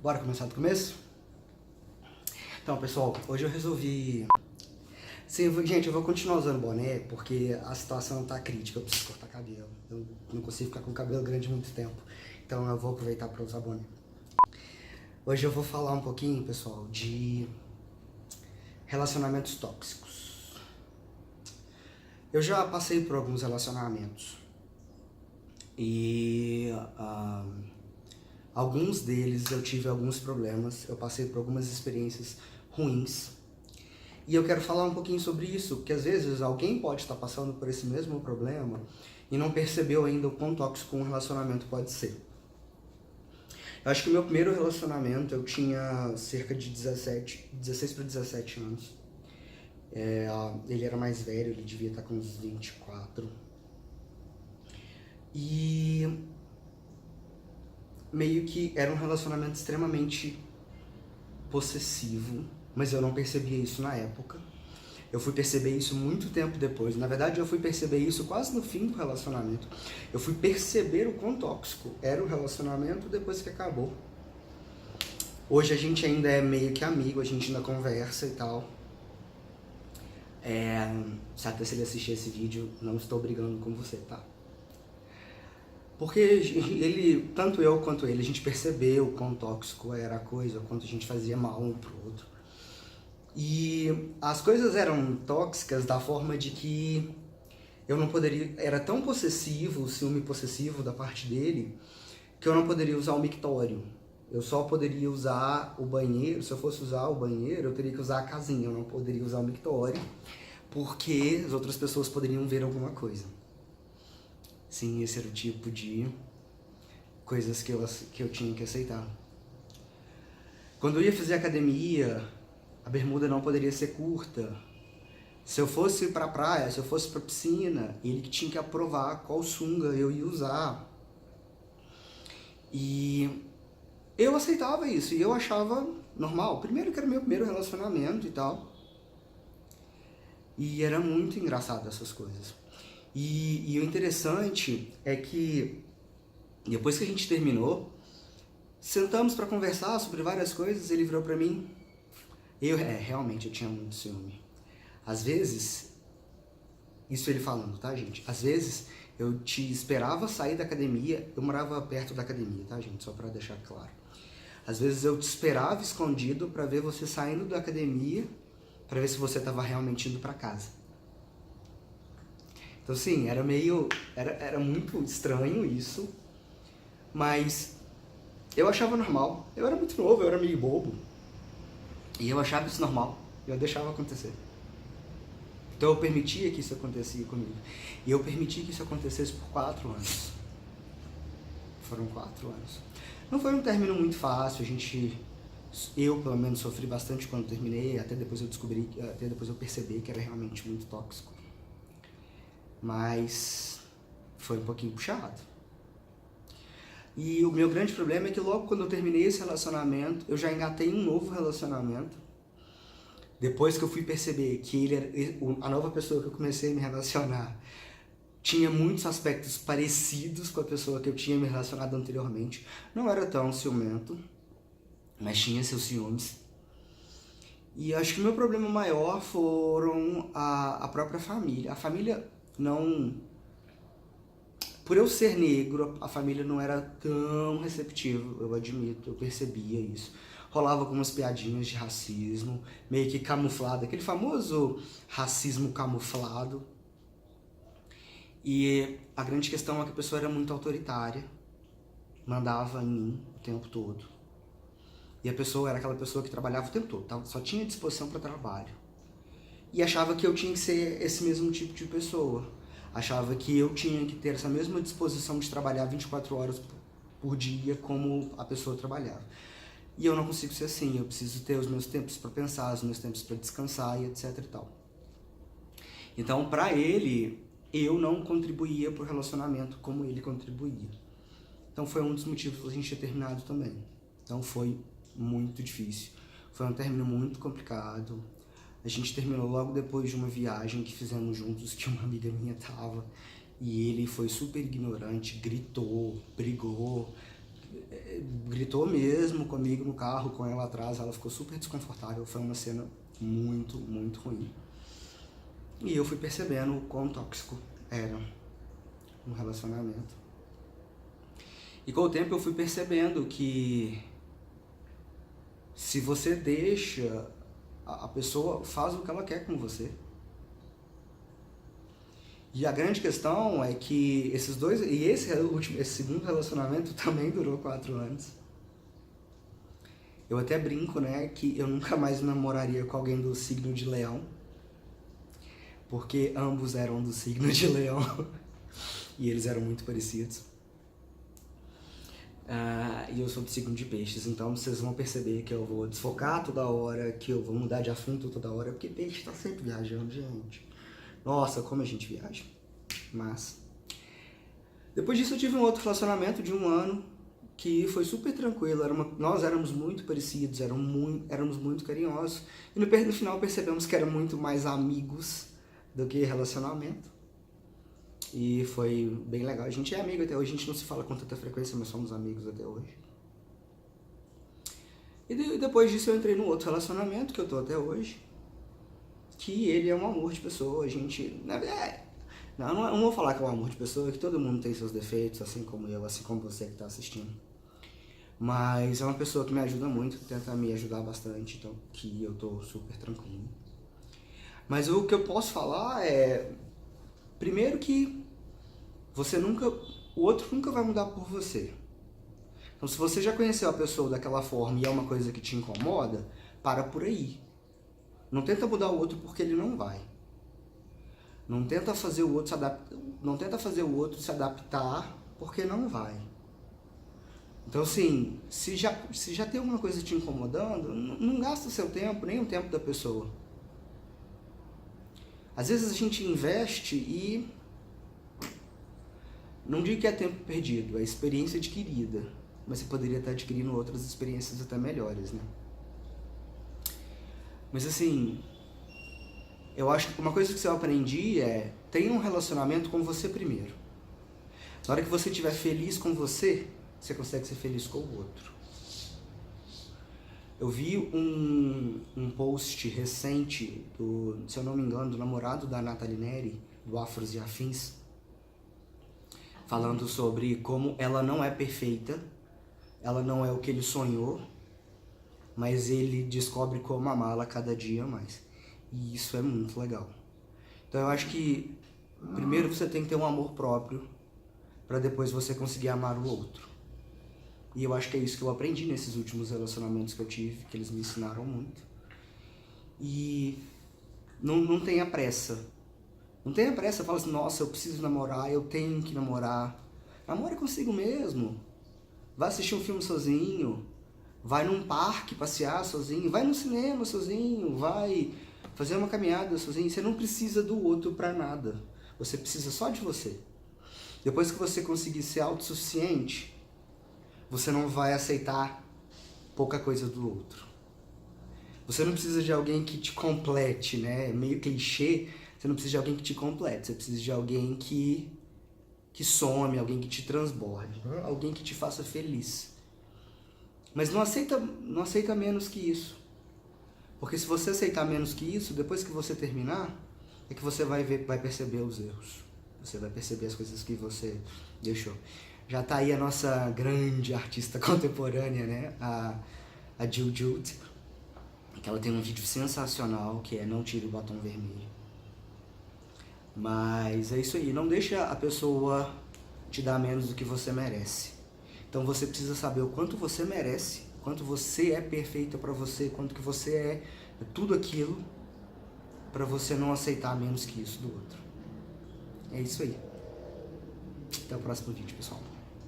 Bora começar do começo? Então, pessoal, hoje eu resolvi... Sim, gente, eu vou continuar usando boné porque a situação tá crítica, eu preciso cortar cabelo. Eu não consigo ficar com o cabelo grande muito tempo, então eu vou aproveitar para usar boné. Hoje eu vou falar um pouquinho, pessoal, de relacionamentos tóxicos. Eu já passei por alguns relacionamentos e alguns deles eu tive alguns problemas, eu passei por algumas experiências ruins. E eu quero falar um pouquinho sobre isso, porque às vezes alguém pode estar passando por esse mesmo problema e não percebeu ainda o quão tóxico um relacionamento pode ser. Eu acho que o meu primeiro relacionamento eu tinha cerca de 16 para 17 anos. Ele era mais velho, ele devia estar com uns 24. E meio que era um relacionamento extremamente possessivo, mas eu não percebia isso na época. Eu fui perceber isso muito tempo depois. Na verdade, eu fui perceber isso quase no fim do relacionamento. Eu fui perceber o quão tóxico era o relacionamento depois que acabou. Hoje a gente ainda é meio que amigo, a gente ainda conversa e tal. Sabe, se ele assistir esse vídeo, não estou brigando com você, tá? Porque ele, tanto eu quanto ele, a gente percebeu o quão tóxico era a coisa, o quanto a gente fazia mal um pro outro. E as coisas eram tóxicas da forma de que eu não poderia... Era tão possessivo, o ciúme possessivo da parte dele, que eu não poderia usar o mictório. Eu só poderia usar o banheiro. Se eu fosse usar o banheiro, eu teria que usar a casinha. Eu não poderia usar o mictório, porque as outras pessoas poderiam ver alguma coisa. Sim, esse era o tipo de coisas que eu tinha que aceitar. Quando eu ia fazer academia, a bermuda não poderia ser curta. Se eu fosse pra praia, se eu fosse pra piscina, ele que tinha que aprovar qual sunga eu ia usar. E eu aceitava isso, e eu achava normal. Primeiro que era meu primeiro relacionamento e tal. E era muito engraçado essas coisas. E o interessante é que depois que a gente terminou, sentamos pra conversar sobre várias coisas, ele virou pra mim. Realmente eu tinha muito ciúme. Às vezes, isso ele falando, tá, gente? Às vezes eu te esperava sair da academia, eu morava perto da academia, tá, gente? Só pra deixar claro. Às vezes eu te esperava escondido pra ver você saindo da academia, pra ver se você tava realmente indo pra casa. Então, sim, era muito estranho isso, mas eu achava normal. Eu era muito novo, eu era meio bobo. E eu achava isso normal, eu deixava acontecer. Então eu permitia que isso acontecia comigo. E eu permiti que isso acontecesse por 4 anos. Foram 4 anos. Não foi um término muito fácil, eu pelo menos sofri bastante quando terminei, até depois eu percebi que era realmente muito tóxico. Mas foi um pouquinho puxado. E o meu grande problema é que logo quando eu terminei esse relacionamento, eu já engatei um novo relacionamento. Depois que eu fui perceber que ele era a nova pessoa que eu comecei a me relacionar, tinha muitos aspectos parecidos com a pessoa que eu tinha me relacionado anteriormente. Não era tão ciumento, mas tinha seus ciúmes. E acho que o meu problema maior foram a própria família. A família não... Por eu ser negro, a família não era tão receptiva, eu admito, eu percebia isso. Rolava algumas piadinhas de racismo, meio que camuflado, aquele famoso racismo camuflado. E a grande questão é que a pessoa era muito autoritária, mandava em mim o tempo todo. E a pessoa era aquela pessoa que trabalhava o tempo todo, só tinha disposição para trabalho. E achava que eu tinha que ser esse mesmo tipo de pessoa. Achava que eu tinha que ter essa mesma disposição de trabalhar 24 horas por dia como a pessoa trabalhava. E eu não consigo ser assim, eu preciso ter os meus tempos para pensar, os meus tempos para descansar e etc e tal. Então, para ele, eu não contribuía para o relacionamento como ele contribuía. Então foi um dos motivos para a gente ter terminado também. Então foi muito difícil. Foi um término muito complicado. A gente terminou logo depois de uma viagem que fizemos juntos, que uma amiga minha tava. E ele foi super ignorante, gritou, brigou. gritou mesmo comigo no carro, com ela atrás, ela ficou super desconfortável, foi uma cena muito, muito ruim. E eu fui percebendo o quão tóxico era um relacionamento. E com o tempo eu fui percebendo que se você deixa, a pessoa faz o que ela quer com você. E a grande questão é que esses dois, e esse segundo relacionamento também durou 4 anos. Eu até brinco, né, que eu nunca mais namoraria com alguém do signo de Leão, porque ambos eram do signo de Leão e eles eram muito parecidos. E eu sou do signo de Peixes, então vocês vão perceber que eu vou desfocar toda hora, que eu vou mudar de assunto toda hora, porque Peixe tá sempre viajando, gente. Nossa, como a gente viaja. Mas depois disso eu tive um outro relacionamento de 1 ano que foi super tranquilo. Nós éramos muito parecidos, éramos muito carinhosos. E no final percebemos que eram muito mais amigos do que relacionamento. E foi bem legal. A gente é amigo até hoje, a gente não se fala com tanta frequência, mas somos amigos até hoje. E depois disso eu entrei num outro relacionamento que eu tô até hoje, que ele é um amor de pessoa. A gente... não vou falar que é um amor de pessoa, que todo mundo tem seus defeitos, assim como eu, assim como você que tá assistindo. Mas é uma pessoa que me ajuda muito, tenta me ajudar bastante, então que eu tô super tranquilo. Mas o que eu posso falar é... Primeiro que o outro nunca vai mudar por você. Então se você já conheceu a pessoa daquela forma e é uma coisa que te incomoda, para por aí. Não tenta mudar o outro porque ele não vai. Não tenta fazer o outro se adaptar porque não vai. Então assim, se já tem alguma coisa te incomodando, não gasta o seu tempo, nem o tempo da pessoa. Às vezes a gente investe e não digo que é tempo perdido, é experiência adquirida, mas você poderia estar adquirindo outras experiências até melhores, né? Mas assim, eu acho que uma coisa que eu aprendi é: tenha um relacionamento com você primeiro. Na hora que você estiver feliz com você, você consegue ser feliz com o outro. Eu vi um post recente, se eu não me engano, do namorado da Nathalie Neri, do Afros e Afins, falando sobre como ela não é perfeita, ela não é o que ele sonhou, mas ele descobre como amá-la cada dia mais. E isso é muito legal. Então eu acho que primeiro você tem que ter um amor próprio, para depois você conseguir amar o outro. E eu acho que é isso que eu aprendi nesses últimos relacionamentos que eu tive, que eles me ensinaram muito. E não tenha pressa. Não tenha pressa, fala assim: nossa, eu preciso namorar, eu tenho que namorar. Namore consigo mesmo. Vai assistir um filme sozinho. Vai num parque passear sozinho. Vai no cinema sozinho. Vai fazer uma caminhada sozinho. Você não precisa do outro pra nada. Você precisa só de você. Depois que você conseguir ser autossuficiente, você não vai aceitar pouca coisa do outro. Você não precisa de alguém que te complete, né? Meio clichê, você não precisa de alguém que te complete. Você precisa de alguém que some, alguém que te transborde, né? Alguém que te faça feliz. Mas não aceita menos que isso. Porque se você aceitar menos que isso, depois que você terminar, é que você vai perceber os erros. Você vai perceber as coisas que você deixou. Já tá aí a nossa grande artista contemporânea, né? A Jill Jude, que ela tem um vídeo sensacional, que é Não Tire o Batom Vermelho. Mas é isso aí, não deixa a pessoa te dar menos do que você merece. Então você precisa saber o quanto você merece, quanto você é perfeita pra você, quanto que você é tudo aquilo, pra você não aceitar menos que isso do outro. É isso aí. Até o próximo vídeo, pessoal.